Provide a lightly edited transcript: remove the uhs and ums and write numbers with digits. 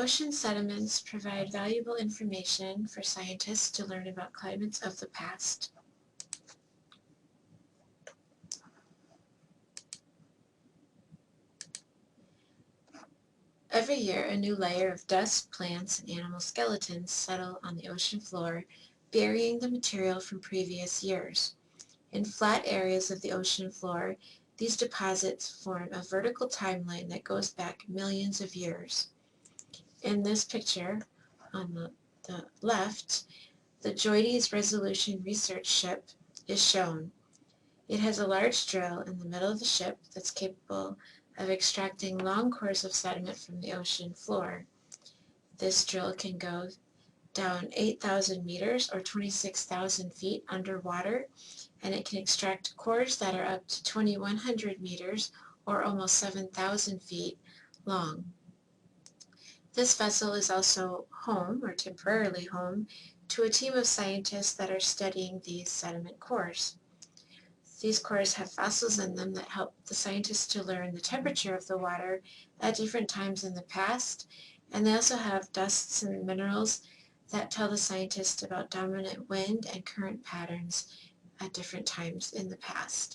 Ocean sediments provide valuable information for scientists to learn about climates of the past. Every year, a new layer of dust, plants, and animal skeletons settle on the ocean floor, burying the material from previous years. In flat areas of the ocean floor, these deposits form a vertical timeline that goes back millions of years. In this picture, on the left, the JOIDES Resolution research ship is shown. It has a large drill in the middle of the ship that's capable of extracting long cores of sediment from the ocean floor. This drill can go down 8,000 meters or 26,000 feet underwater, and it can extract cores that are up to 2,100 meters or almost 7,000 feet long. This vessel is also home, or temporarily home, to a team of scientists that are studying these sediment cores. These cores have fossils in them that help the scientists to learn the temperature of the water at different times in the past, and they also have dusts and minerals that tell the scientists about dominant wind and current patterns at different times in the past.